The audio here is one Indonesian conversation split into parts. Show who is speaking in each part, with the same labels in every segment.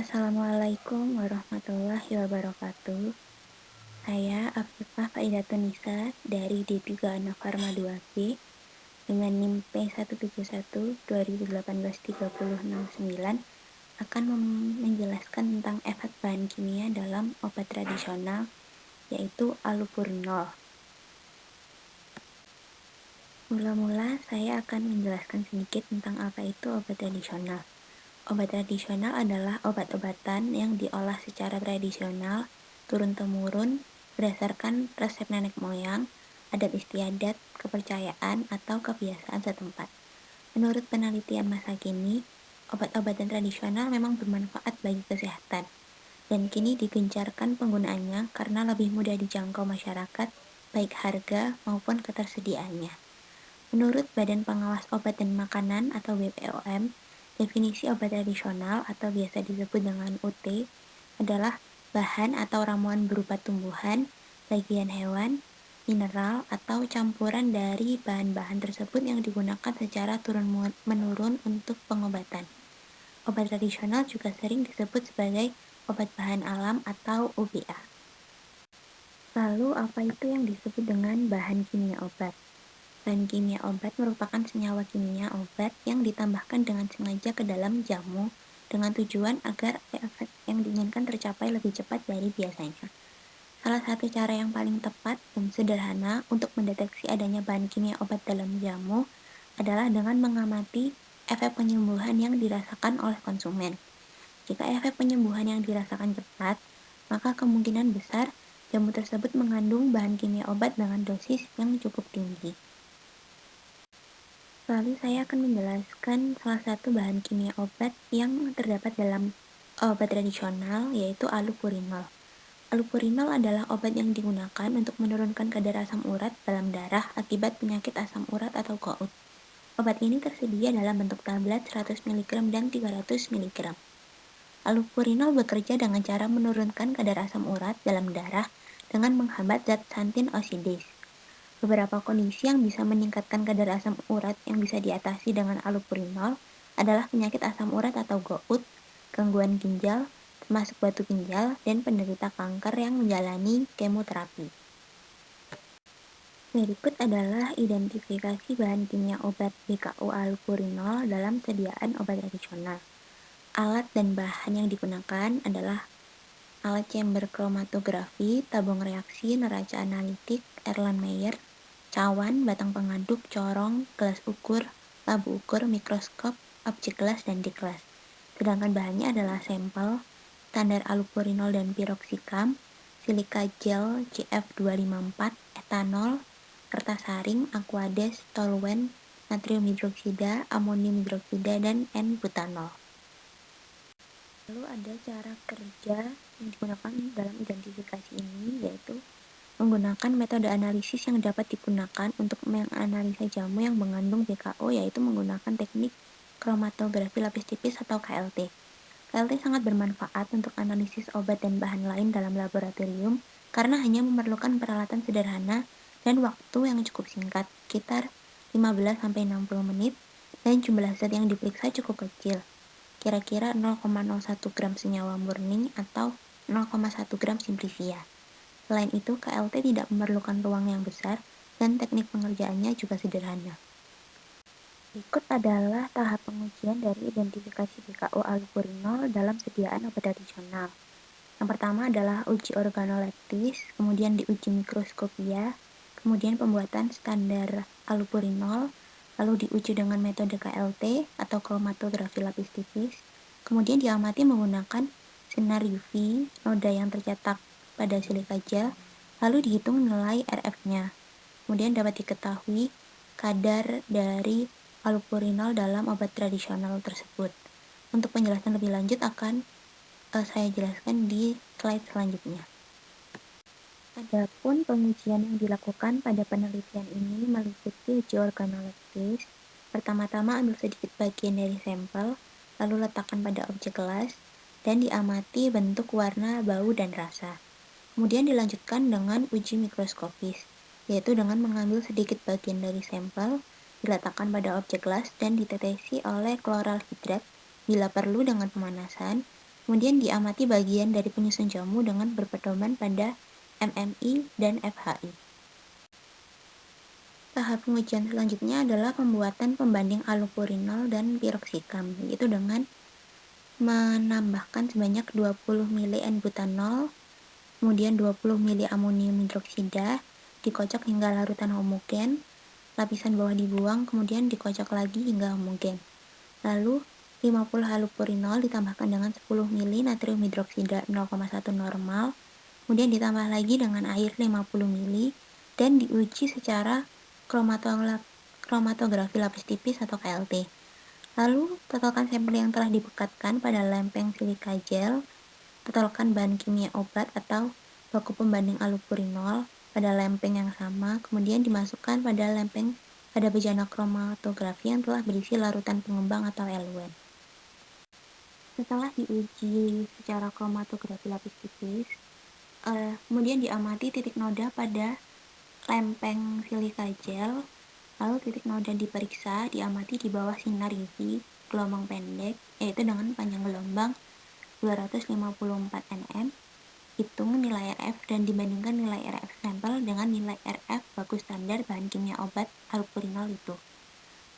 Speaker 1: Assalamualaikum warahmatullahi wabarakatuh. Saya Afifah Faidatunisa dari D3 Anafarma 2B dengan NIM P17120183069 akan menjelaskan tentang efek bahan kimia dalam obat tradisional yaitu allopurinol. Mula-mula saya akan menjelaskan sedikit tentang apa itu obat tradisional. Obat tradisional adalah obat-obatan yang diolah secara tradisional, turun-temurun, berdasarkan resep nenek moyang, adat istiadat, kepercayaan, atau kebiasaan setempat. Menurut penelitian masa kini, obat-obatan tradisional memang bermanfaat bagi kesehatan, dan kini digencarkan penggunaannya karena lebih mudah dijangkau masyarakat, baik harga maupun ketersediaannya. Menurut Badan Pengawas Obat dan Makanan atau BPOM, definisi obat tradisional atau biasa disebut dengan UT adalah bahan atau ramuan berupa tumbuhan, bagian hewan, mineral, atau campuran dari bahan-bahan tersebut yang digunakan secara turun-menurun untuk pengobatan. Obat tradisional juga sering disebut sebagai obat bahan alam atau UBA. Lalu apa itu yang disebut dengan bahan kimia obat? Bahan kimia obat merupakan senyawa kimia obat yang ditambahkan dengan sengaja ke dalam jamu dengan tujuan agar efek yang diinginkan tercapai lebih cepat dari biasanya. Salah satu cara yang paling tepat dan sederhana untuk mendeteksi adanya bahan kimia obat dalam jamu adalah dengan mengamati efek penyembuhan yang dirasakan oleh konsumen. Jika efek penyembuhan yang dirasakan cepat, maka kemungkinan besar jamu tersebut mengandung bahan kimia obat dengan dosis yang cukup tinggi. Lalu saya akan menjelaskan salah satu bahan kimia obat yang terdapat dalam obat tradisional, yaitu allopurinol. Allopurinol adalah obat yang digunakan untuk menurunkan kadar asam urat dalam darah akibat penyakit asam urat atau gout. Obat ini tersedia dalam bentuk tablet 100 mg dan 300 mg. Allopurinol bekerja dengan cara menurunkan kadar asam urat dalam darah dengan menghambat zat xanthin oxidase. Beberapa kondisi yang bisa meningkatkan kadar asam urat yang bisa diatasi dengan allopurinol adalah penyakit asam urat atau gout, gangguan ginjal, termasuk batu ginjal, dan penderita kanker yang menjalani kemoterapi. Berikut adalah identifikasi bahan kimia obat BKO allopurinol dalam sediaan obat tradisional. Alat dan bahan yang digunakan adalah alat chamber kromatografi, tabung reaksi, neraca analitik, Erlenmeyer, cawan, batang pengaduk, corong, gelas ukur, labu ukur, mikroskop, objek gelas, dan dikelas. Sedangkan bahannya adalah sampel, standar allopurinol dan piroxicam, silika gel CF254, etanol, kertas saring, aquades, toluene, natrium hidroksida, amonium hidroksida, dan N-butanol. Lalu ada cara kerja yang digunakan dalam identifikasi ini, yaitu menggunakan metode analisis yang dapat digunakan untuk menganalisa jamu yang mengandung BKO, yaitu menggunakan teknik kromatografi lapis tipis atau KLT. KLT sangat bermanfaat untuk analisis obat dan bahan lain dalam laboratorium karena hanya memerlukan peralatan sederhana dan waktu yang cukup singkat, sekitar 15-60 menit, dan jumlah zat yang diperiksa cukup kecil, kira-kira 0,01 gram senyawa murni atau 0,1 gram simplifia. Selain itu, KLT tidak memerlukan ruang yang besar dan teknik pengerjaannya juga sederhana. Berikut adalah tahap pengujian dari identifikasi BKO allopurinol dalam sediaan obat tradisional. Yang pertama adalah uji organoleptis, kemudian diuji mikroskopia, kemudian pembuatan standar allopurinol, lalu diuji dengan metode KLT atau kromatografi lapis tipis, kemudian diamati menggunakan sinar UV, noda yang tercetak pada silika gel, lalu dihitung nilai RF-nya. Kemudian dapat diketahui kadar dari allopurinol dalam obat tradisional tersebut. Untuk penjelasan lebih lanjut akan saya jelaskan di slide selanjutnya. Adapun pengujian yang dilakukan pada penelitian ini meliputi uji organoleptis. Pertama-tama ambil sedikit bagian dari sampel, lalu letakkan pada objek gelas, dan diamati bentuk, warna, bau, dan rasa. Kemudian dilanjutkan dengan uji mikroskopis, yaitu dengan mengambil sedikit bagian dari sampel, diletakkan pada objek gelas, dan ditetesi oleh chloral hidrat, bila perlu dengan pemanasan, Kemudian diamati bagian dari penyusun jamu dengan berpedoman pada MMI dan FHI. Tahap pengujian selanjutnya adalah pembuatan pembanding allopurinol dan piroxicam, yaitu dengan menambahkan sebanyak 20 ml N-butanol, kemudian 20 ml amonium hidroksida, dikocok hingga larutan homogen, lapisan bawah dibuang, kemudian dikocok lagi hingga homogen. Lalu 50 allopurinol ditambahkan dengan 10 ml natrium hidroksida 0,1 normal, kemudian ditambah lagi dengan air 50 ml dan diuji secara kromatografi lapis tipis atau KLT. Lalu, totalkan sampel yang telah dipekatkan pada lempeng silika gel, totalkan bahan kimia obat atau baku pembanding allopurinol pada lempeng yang sama, kemudian dimasukkan pada lempeng pada bejana kromatografi yang telah berisi larutan pengembang atau eluent. Setelah diuji secara kromatografi lapis tipis, kemudian diamati titik noda pada lempeng silika gel, lalu titik noda diperiksa, diamati di bawah sinar UV gelombang pendek, yaitu dengan panjang gelombang 254 nm, hitung nilai RF dan dibandingkan nilai RF sampel dengan nilai RF baku standar bahan kimia obat allopurinol itu.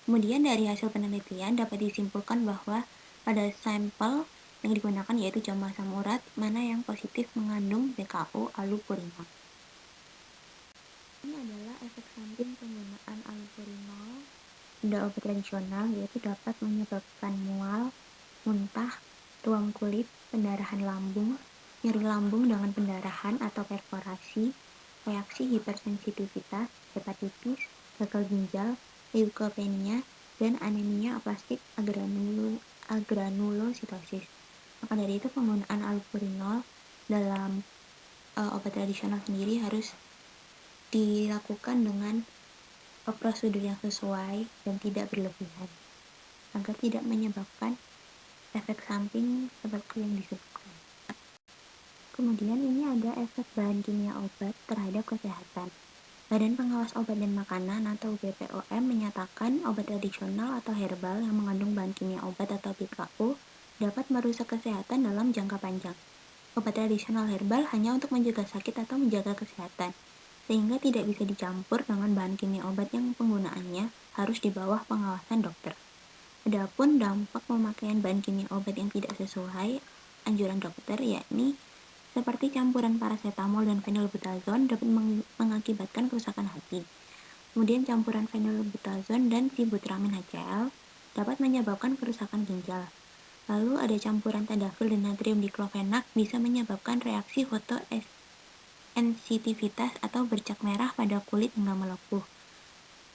Speaker 1: Kemudian dari hasil penelitian dapat disimpulkan bahwa pada sampel yang digunakan yaitu jamu asam urat mana yang positif mengandung BKO allopurinol. Ini adalah efek samping penggunaan allopurinol pada obat tradisional, yaitu dapat menyebabkan mual, muntah, ruam kulit, pendarahan lambung, nyeri lambung dengan pendarahan atau perforasi, reaksi hipersensitivitas, hepatitis, gagal ginjal, leukopenia, dan anemia aplastik agranulositosis. Maka dari itu penggunaan allopurinol dalam obat tradisional sendiri harus dilakukan dengan prosedur yang sesuai dan tidak berlebihan agar tidak menyebabkan efek samping seperti yang disebutkan. Kemudian ini ada efek bahan kimia obat terhadap kesehatan. Badan Pengawas Obat dan Makanan atau BPOM menyatakan obat tradisional atau herbal yang mengandung bahan kimia obat atau BKO dapat merusak kesehatan dalam jangka panjang. Obat tradisional herbal hanya untuk mencegah sakit atau menjaga kesehatan, sehingga tidak bisa dicampur dengan bahan kimia obat yang penggunaannya harus di bawah pengawasan dokter. Adapun dampak pemakaian bahan kimia obat yang tidak sesuai anjuran dokter, yakni seperti campuran paracetamol dan phenylbutazone dapat mengakibatkan kerusakan hati. Kemudian campuran phenylbutazone dan sibutramine HCl dapat menyebabkan kerusakan ginjal. Lalu ada campuran tadalafil dan natrium diklofenak bisa menyebabkan reaksi fotosensitivitas atau bercak merah pada kulit hingga melepuh.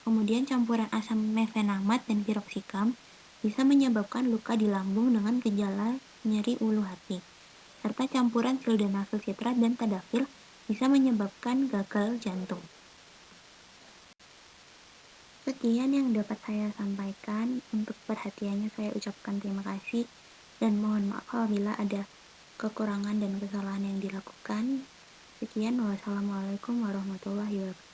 Speaker 1: Kemudian campuran asam mefenamat dan piroxicam bisa menyebabkan luka di lambung dengan gejala nyeri ulu hati. Serta campuran sildenafil sitrat dan tadalafil bisa menyebabkan gagal jantung. Sekian yang dapat saya sampaikan. Untuk perhatiannya saya ucapkan terima kasih dan mohon maaf apabila ada kekurangan dan kesalahan yang dilakukan. Sekian, wassalamualaikum warahmatullahi wabarakatuh.